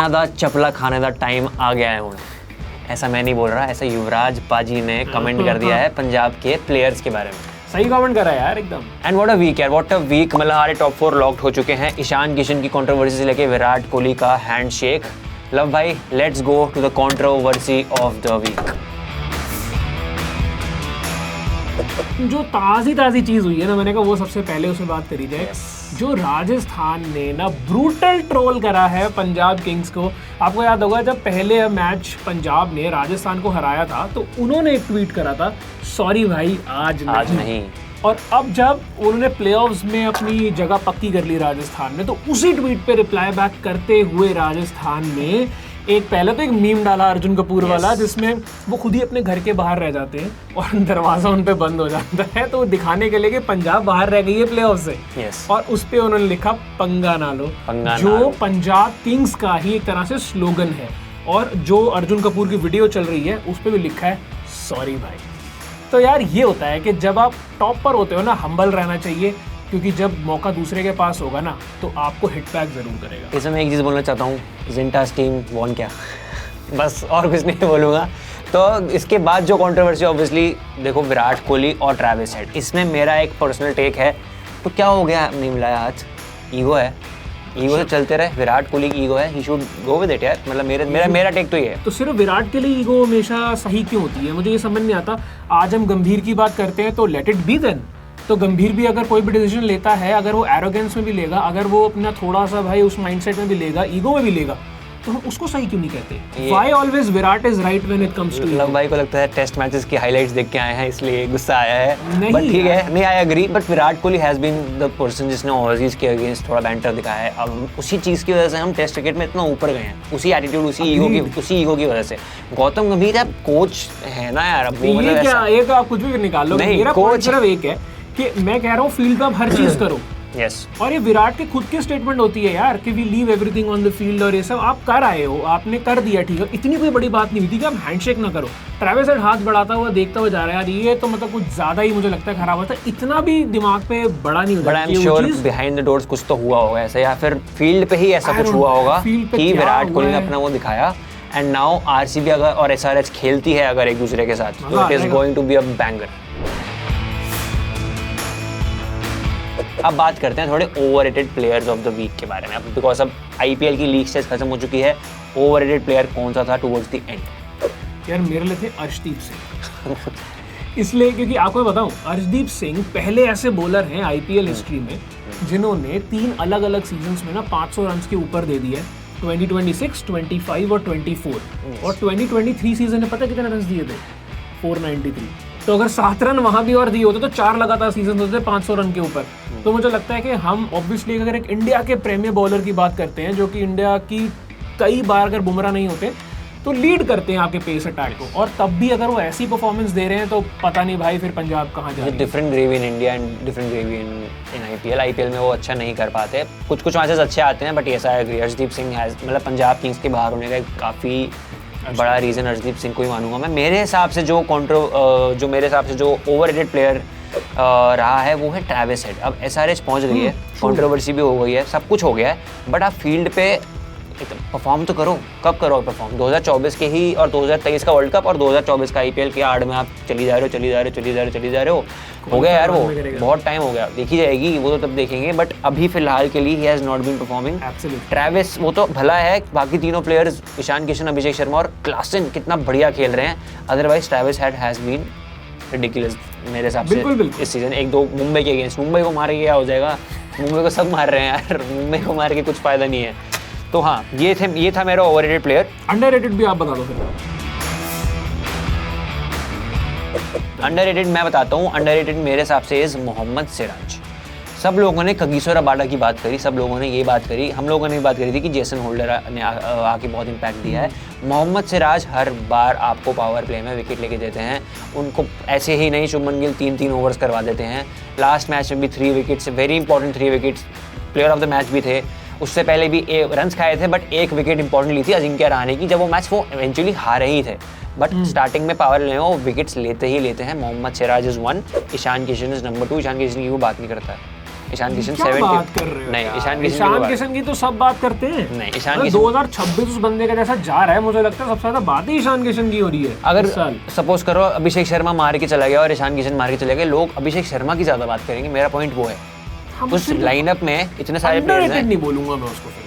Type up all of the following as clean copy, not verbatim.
पढ़ना दा चपला खाने दा टाइम आ गया है हुण। ऐसा मैं नहीं बोल रहा, ऐसा युवराज पाजी ने कमेंट कर दिया है पंजाब के प्लेयर्स के बारे में। सही कमेंट करा यार एकदम। एंड व्हाट अ वीक यार, व्हाट अ वीक। मतलब हमारे टॉप 4 लॉक्ड हो चुके हैं। ईशान किशन की कंट्रोवर्सी से लेके विराट कोहली का हैंडशेक। लव भाई, let's go to the controversy of the week. जो ताज़ी चीज़ हुई है ना, मैंने कहा वो सबसे पहले उसमें बात करी जाए। जो राजस्थान ने ना ब्रूटल ट्रोल करा है पंजाब किंग्स को। आपको याद होगा जब पहले मैच पंजाब ने राजस्थान को हराया था तो उन्होंने एक ट्वीट करा था, सॉरी भाई आज नहीं। और अब जब उन्होंने प्लेऑफ्स में अपनी जगह पक्की कर ली राजस्थान ने, तो उसी ट्वीट पे रिप्लाई बैक करते हुए राजस्थान ने एक पहले तो एक मीम डाला अर्जुन कपूर वाला, जिसमें वो खुद ही अपने घर के बाहर रह जाते हैं और दरवाजा उन पे बंद हो जाता है, तो दिखाने के लिए कि पंजाब बाहर रह गई है प्लेऑफ से। और उस पे उन्होंने लिखा पंगा ना लो, जो पंजाब किंग्स का ही एक तरह से स्लोगन है। और जो अर्जुन कपूर की वीडियो चल रही है उस पे भी लिखा है सॉरी भाई। तो यार ये होता है कि जब आप टॉप पर होते हो ना, हम्बल रहना चाहिए, क्योंकि जब मौका दूसरे के पास होगा ना तो आपको हिट बैक जरूर करेगा। इसमें मैं एक चीज़ बोलना चाहता हूँ, जिंटास टीम वॉन क्या, बस और कुछ नहीं बोलूँगा। तो इसके बाद जो कंट्रोवर्सी ऑब्वियसली देखो विराट कोहली और ट्रैविस हेड, इसमें मेरा एक पर्सनल टेक है। तो क्या हो गया, नहीं मिलाया हाथ, ईगो है, ईगो से चलते रहे। विराट कोहली की ईगो है, he should go with it यार। मतलब मेरा टेक तो ये है। तो सिर्फ विराट के लिए ईगो हमेशा सही क्यों होती है, मुझे ये समझ नहीं आता। आज हम गंभीर की बात करते हैं तो लेट इट बी देन। तो गंभीर भी अगर कोई भी डिसीजन लेता है, अगर वो एरोगेंस में भी लेगा, अगर वो अपना थोड़ा सा भाई उस माइंडसेट में भी लेगा, ईगो में भी लेगा, तो हम उसको सही क्यों नहीं कहते? Why always Virat is right when it comes to love भाई को लगता है टेस्ट मैचेस की हाइलाइट्स देख के आए हैं इसलिए गुस्सा आया है। बट ठीक है, नहीं I agree. But Virat Kohli has been the person जिसने ओवरसीज के अगेंस्ट थोड़ा बैंटर दिखाया है। अब उसी चीज़ की वजह से हम टेस्ट क्रिकेट में इतना ऊपर गए हैं, उसी एटीट्यूड, उसी ईगो की वजह से। गौतम गंभीर अब कोच है ना यार, अब वो मतलब क्या एक आप कुछ भी निकाल लो, मेरा पॉइंट सिर्फ एक है कि मैं कह रहा हूँ फील्ड पे आप हर चीज करो। और ये विराट के खुद की स्टेटमेंट होती है यार कि we leave everything on the field, और ये सब आप कर आए हो, आपने कर दिया, ठीक है, इतनी कोई बड़ी बात नहीं हुई थी कि आप हैंडशेक ना करो। ट्रैविस हेड हाथ बढ़ाता हुआ देखता हुआ जा रहा है यार, ये तो मतलब कुछ ज्यादा ही मुझे लगता है खराब होता है। इतना भी दिमाग पे बड़ा नहीं होता। I am sure behind the doors कुछ तो हुआ होगा ऐसा, या फिर फील्ड पे ही ऐसा कुछ हुआ होगा कि विराट कोहली ने अपना वो दिखाया। एंड नाउ आरसीबी अगर और एसआरएच खेलती है अगर एक दूसरे के साथ, तो it is going to be a banger. अब बात करते हैं थोड़े overrated players of the week के बारे में। अब बिकॉज अब आईपीएल की लीग स्टेज खत्म हो चुकी है, ओवररेटेड प्लेयर कौन सा था टुवर्ड्स द एंड? यार मेरे लिए थे अर्शदीप सिंह। इसलिए क्योंकि आपको मैं बताऊं, अर्शदीप सिंह पहले ऐसे बॉलर हैं आईपीएल हिस्ट्री में जिन्होंने 3 अलग अलग सीजन्स में ना 500 रन के ऊपर दे दिए, 2026, 25 और 24। और 2023 सीजन में पता कितने रन दिए थे? 493। तो अगर 7 रन वहां भी और दिए होते तो 4 लगातार सीजन होते 500 रन के ऊपर। तो मुझे लगता है कि हम ऑब्वियसली अगर एक इंडिया के प्रीमियर बॉलर की बात करते हैं, जो कि इंडिया की कई बार अगर बुमराह नहीं होते तो लीड करते हैं आपके पेस अटैक को, और तब भी अगर वो ऐसी परफॉर्मेंस दे रहे हैं तो पता नहीं भाई फिर पंजाब कहाँ जा रही है। Different gravy in India and different gravy in IPL में वो अच्छा नहीं कर पाते। कुछ मैचेस अच्छे आते हैं, बट ये सारा अर्शदीप सिंह मतलब पंजाब किंग्स के बाहर होने का काफ़ी बड़ा रीज़न अर्शदीप सिंह को ही मानूंगा मैं। मेरे हिसाब से जो ओवररेटेड प्लेयर रहा है वो है ट्रैविस हेड। अब एसआरएच पहुंच गई है, कंट्रोवर्सी भी हो गई है, सब कुछ हो गया है, बट आप फील्ड पे परफॉर्म तो करो। कब करो परफॉर्म? 2024 के ही और 2023 का वर्ल्ड कप और 2024 का आईपीएल के आड़ में आप चली जा रहे हो। हो गया यार, वो बहुत टाइम हो गया, देखी जाएगी वो तो तब देखेंगे, बट अभी फिलहाल के लिए he has not been performing. Travis वो तो भला है, बाकी तीनों प्लेयर्स ईशान किशन, अभिषेक शर्मा और क्लासन कितना बढ़िया खेल रहे हैं। Otherwise Travis Head has been ridiculous मेरे हिसाब से इस सीजन। 1-2 मुंबई के अगेंस्ट, मुंबई को मारे क्या हो जाएगा, मुंबई को सब मार रहे हैं यार, मुंबई को मार के कुछ फायदा नहीं है। तो हाँ, ये था मेरा ओवररेटेड प्लेयर। अंडररेटेड भी आप बता दो फिर। अंडररेटेड मैं बताता हूँ, अंडररेटेड मेरे हिसाब से इज मोहम्मद सिराज। सब लोगों ने कगिसो रबाडा की बात करी, सब लोगों ने ये बात करी, हम लोगों ने भी बात करी थी कि जेसन होल्डर ने आके बहुत इम्पैक्ट दिया है। मोहम्मद सिराज हर बार आपको पावर प्ले में विकेट लेके देते हैं, उनको ऐसे ही नहीं शुभमन गिल 3-3 ओवर्स करवा देते हैं। लास्ट मैच में भी 3 wickets, very important 3 wickets, player of the match भी थे। उससे पहले भी रन्स खाए थे, बट 1 विकेट इंपॉर्टेंट ली थी अजिंक्य रहाणे की, जब वो मैच वो इवेंचुअली हारे ही थे, बट स्टार्टिंग में पावर ले वो विकेट्स लेते ही लेते हैं। Mohammed Siraj is 1, Ishan Kishan is number 2। Ishan Kishan की वो बात नहीं करता है, ईशान किशन क्या 70 बात कर रहे हो नहीं, यार? ईशान किशन ईशान किशन की तो सब बात करते हैं। नहीं, ईशान मतलब किशन 2026 उस बंदे का जैसा जा रहा है, मुझे लगता है सबसे ज्यादा बात ही ईशान किशन की हो रही है अगर इस साल। सपोज करो अभिषेक शर्मा मार के चला गया और ईशान किशन मार के चले गए, लोग अभिषेक शर्मा की ज्यादा बात करेंगे, मेरा पॉइंट वो है। हम उस लाइनअप में इतने सारे प्लेयर्स अंडररेटेड हैं, नहीं बोलूंगा मैं उसको फिर।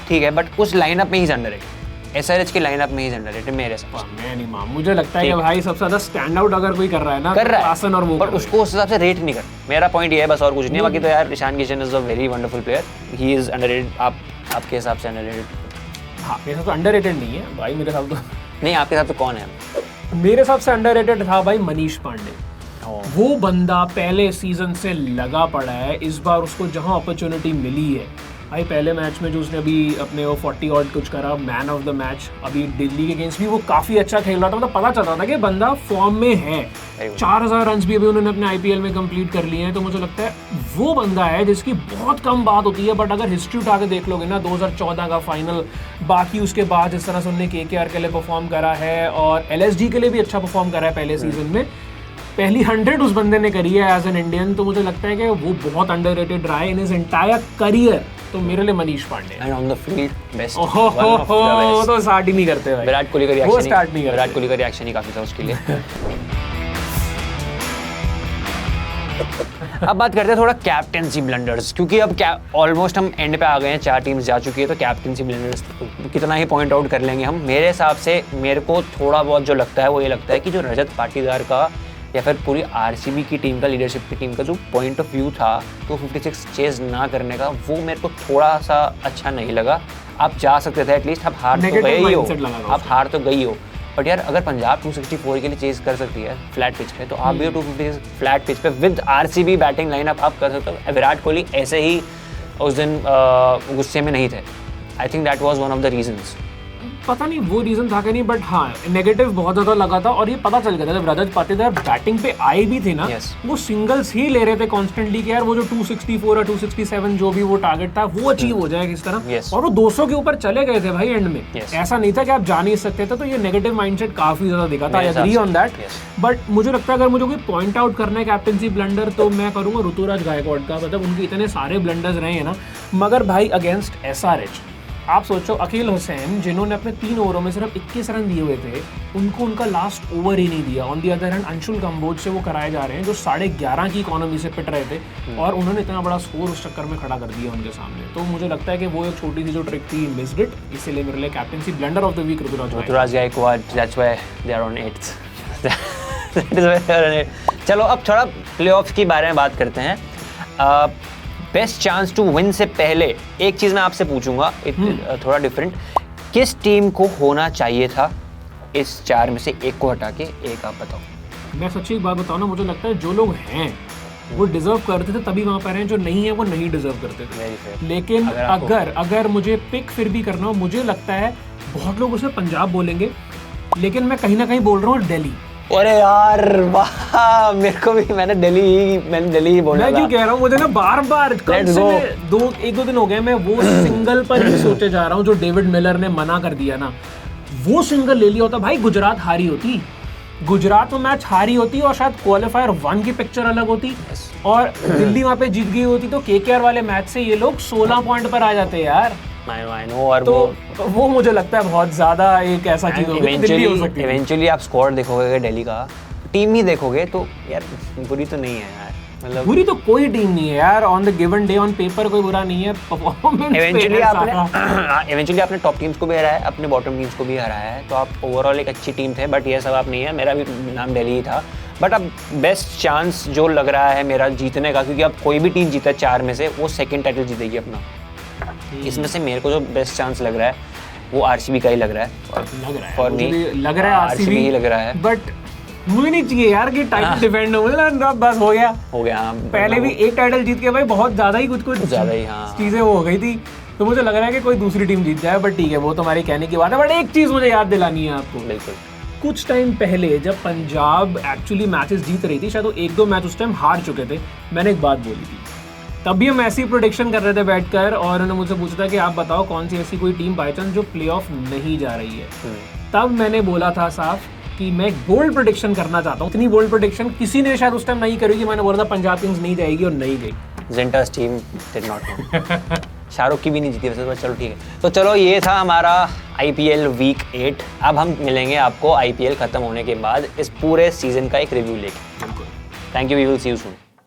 ठीक है, बट उस लाइनअप में ही अंडररेटेड, एसआरएच की लाइनअप में ही अंडररेटेड मेरे हिसाब से। मैं नहीं मान, मुझे लगता है कि भाई सबसे ज्यादा स्टैंड आउट अगर कोई कर रहा है ना, कर रहा आसन और है, वो पर कर रहा उसको उस हिसाब से रेट नहीं कर। मेरा पॉइंट ये है बस, और कुछ नहीं। बाकी तो यार Ishan Kishan is a very wonderful player, he is underrated. आपके हिसाब से अंडररेटेड? है। हाँ, मेरे हिसाब तो अंडररेटेड नहीं है भाई, मेरे हिसाब तो नहीं, आपके हिसाब से कौन है? मेरे हिसाब से अंडररेटेड था भाई मनीष पांडे। वो बंदा पहले सीजन से लगा पड़ा है, इस बार उसको जहां अपॉर्चुनिटी मिली है भाई, पहले मैच में जो उसने अभी अपने वो 40 ऑड कुछ करा, मैन ऑफ द मैच, अभी दिल्ली के अगेंस्ट भी वो काफी अच्छा खेल रहा था। मतलब पता चल रहा था कि बंदा फॉर्म में है। 4000 रन भी अभी उन्होंने अपने आईपीएल में कंप्लीट कर लिए हैं। तो मुझे लगता है वो बंदा है जिसकी बहुत कम बात होती है, बट अगर हिस्ट्री उठा के देख लोगे ना, 2014 का फाइनल, बाकी उसके बाद जिस तरह से उन्होंने केकेआर के लिए परफॉर्म करा है और एलएसडी के लिए भी अच्छा परफॉर्म करा है पहले सीजन में, पहली 100 उस बंदे ने करी है एज एन इंडियन। तो मुझे लगता है कि वो बहुत अंडररेटेड रहा है इन हिज एंटायर करियर। तो मेरे लिए Manish Pandey and on the field best, ओहो तो स्टार्ट ही नहीं करते भाई। विराट कोहली का वो रिएक्शन, स्टार्ट नहीं करते। विराट कोहली का रिएक्शन ही काफी था उसके लिए। अब बात करते हैं थोड़ा कैप्टेंसी ब्लंडर्स, क्योंकि अब ऑलमोस्ट हम एंड पे आ गए हैं, 4 टीम्स जा चुकी है, तो कैप्टेंसी ब्लंडर्स कितना ही पॉइंट आउट कर लेंगे हम। मेरे हिसाब से मेरे को थोड़ा बहुत जो लगता है वो ये लगता है कि जो रजत पाटीदार का या फिर पूरी आरसीबी की टीम का, लीडरशिप की टीम का जो पॉइंट ऑफ व्यू था 256 चेज ना करने का, वो मेरे को थोड़ा सा अच्छा नहीं लगा। आप जा सकते थे एटलीस्ट, आप हार तो गए ही हो, आप हार तो गई हो, बट यार अगर पंजाब 264 के लिए चेज कर सकती है फ्लैट पिच पे, तो आप भी 256 फ्लैट पिच पे विद आरसीबी बैटिंग लाइनअप आप कर सकते हो। विराट कोहली ऐसे ही उस दिन गुस्से में नहीं थे। I think that was one of the reasons. पता नहीं वो रीजन था कि नहीं, बट हाँ नेगेटिव बहुत ज्यादा लगा था। और ये पता चल गया था जब रजत पाटीदार बैटिंग पे आए भी थे ना, वो सिंगल्स ही ले रहे थे कॉन्स्टेंटली कि यार वो जो 264 या 267 जो भी वो टारगेट था वो अचीव हो जाएगा इस तरह। और वो 200 के ऊपर चले गए थे भाई एंड में। ऐसा नहीं था कि आप जा नहीं सकते थे। तो ये नेगेटिव माइंडसेट काफी ज्यादा दिखा था, I agree on that. But मुझे लगता है अगर मुझे कोई पॉइंट आउट करना है कैप्टेंसी ब्लंडर, तो मैं करूंगा ऋतुराज गायकवाड़ का। मतलब उनके इतने सारे ब्लंडर्स रहे हैं ना, मगर भाई अगेंस्ट एसआरएच आप सोचो, अकील हुसैन जिन्होंने अपने 3 ओवरों में सिर्फ 21 रन दिए हुए थे, उनको उनका लास्ट ओवर ही नहीं दिया। On the other hand Anshul Kamboj से वो कराए जा रहे हैं जो 11.5 की इकोनॉमी से पिट रहे थे, और उन्होंने इतना बड़ा स्कोर उस चक्कर में खड़ा कर दिया उनके सामने। तो मुझे लगता है कि वो एक छोटी सी जो ट्रिक थी मिस्ड इट, इसीलिए मेरे लिए captaincy blunder of the week Ruturaj Gaikwad. That's why they are on 8th। That is why they are on 8th। चलो अब थोड़ा प्लेऑफ्स के बारे में बात करते हैं। बेस्ट चांस टू विन से पहले एक चीज मैं आपसे पूछूंगा, थोड़ा डिफरेंट, किस टीम को होना चाहिए था इस 4 में से एक को हटा के? एक आप बताओ। मैं सच्ची एक बात बताऊं ना, मुझे लगता है जो लोग हैं वो डिजर्व करते थे तभी वहां पर हैं, जो नहीं है वो नहीं डिजर्व करते थे। लेकिन अगर मुझे पिक फिर भी करना हो, मुझे लगता है बहुत लोग उसे पंजाब बोलेंगे, लेकिन मैं कहीं ना कहीं बोल रहा हूँ दिल्ली। अरे यार वाह, मेरे को भी, मैंने दिल्ली ही बोला। मैं क्यों कह रहा हूँ, मुझे ना बार-बार एक दो दिन हो गए मैं वो सिंगल पर ही सोचे जा रहा हूँ जो डेविड मिलर ने मना कर दिया ना। वो सिंगल ले लिया होता भाई, गुजरात हारी होती, गुजरात में मैच हारी होती और शायद क्वालिफायर 1 की पिक्चर अलग होती, और दिल्ली वहाँ पे जीत गई होती, तो केकेआर वाले मैच से ये लोग 16 पॉइंट पर आ जाते यार। I know, और तो वो मुझे लगता है बहुत ज्यादा एक ऐसा चीज होगी। इवेंचुअली आप स्क्वाड देखोगे दिल्ली का, टीम ही देखोगे तो यार बुरी तो नहीं है यार, मतलब बुरी तो कोई टीम नहीं है यार। On the given day on paper कोई बुरा नहीं है, परफॉर्मेंस इवेंचुअली आपने टॉप टीम्स को भी हराया है, अपने बॉटम टीम्स को भी हराया है, तो आप ओवरऑल एक अच्छी टीम थे। बट ये सब आप नहीं है, मेरा भी नाम दिल्ली ही था। बट अब बेस्ट चांस जो लग रहा है मेरा जीतने का, क्योंकि अब कोई भी टीम जीता 4 में से, वो सेकंड टाइटल जीतेगी अपना। इसमें से मेरे को जो बेस्ट चांस लग रहा है वो आरसीबी का ही लग रहा है। फॉर मी लग रहा है आरसीबी ही लग रहा है, बट मुझे नहीं चाहिए यार कि टाइटल डिफेंड हो, मतलब बस हो गया। पहले भी एक टाइटल जीत के भाई बहुत ज्यादा ही कुछ ज्यादा ही चीजें वो हो गई थी। तो मुझे लग रहा है कि कोई दूसरी टीम जीत जाए, बट ठीक है, वो तुम्हारी कहने की बात है। बट एक चीज मुझे याद दिलानी है आपको, बिल्कुल, कुछ टाइम पहले जब पंजाब एक्चुअली मैचेस जीत रही थी, शायद वो 1-2 मैच उस टाइम हार चुके थे, मैंने एक बात बोली थी, तब भी हम ऐसी प्रोडिक्शन कर रहे थे बैठकर, और उन्होंने मुझसे पूछा था कि आप बताओ कौन सी ऐसी कोई टीम बाई चांस जो प्लेऑफ नहीं जा रही है। तब मैंने बोला था साफ कि मैं एक बोल्ड प्रोडिक्शन करना चाहता हूँ। इतनी बोल्ड प्रोडिक्शन किसी ने शायद उस टाइम नहीं करी कि मैंने बोला था पंजाब किंग्स नहीं जाएगी, और नहीं गई। जिंटास team did not know. Shahrukh की भी नहीं जीती वैसे, तो चलो ठीक है। तो चलो ये था हमारा IPL वीक 8। अब हम मिलेंगे आपको IPL खत्म होने के बाद इस पूरे सीजन का एक रिव्यू लेके। Thank you, we will see you soon.